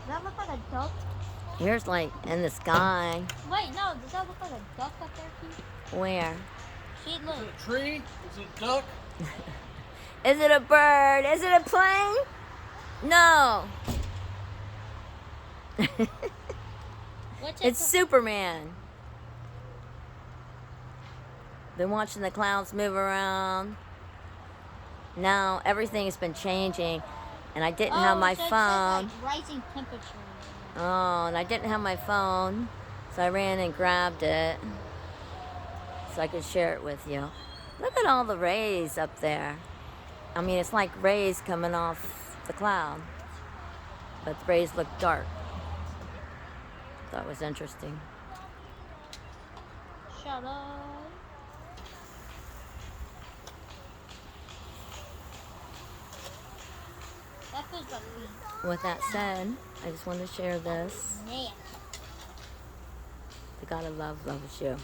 that look like a duck? Here's like in the sky. Wait, no, does that look like a duck up there too? Where? See, Is look. it a tree? Is it a duck? Is it a bird? Is it a plane? No. What's It's Superman. Been watching the clouds move around. Now everything has been changing, and I didn't have my so it phone. says, like, rising temperature. Oh, and I didn't have my phone, so I ran and grabbed it so I could share it with you. Look at all the rays up there. I mean, it's like rays coming off the cloud, but the rays look dark. That was interesting. Shut up. That feels like me. With that said, I just wanted to share this. Man. The God of love loves you.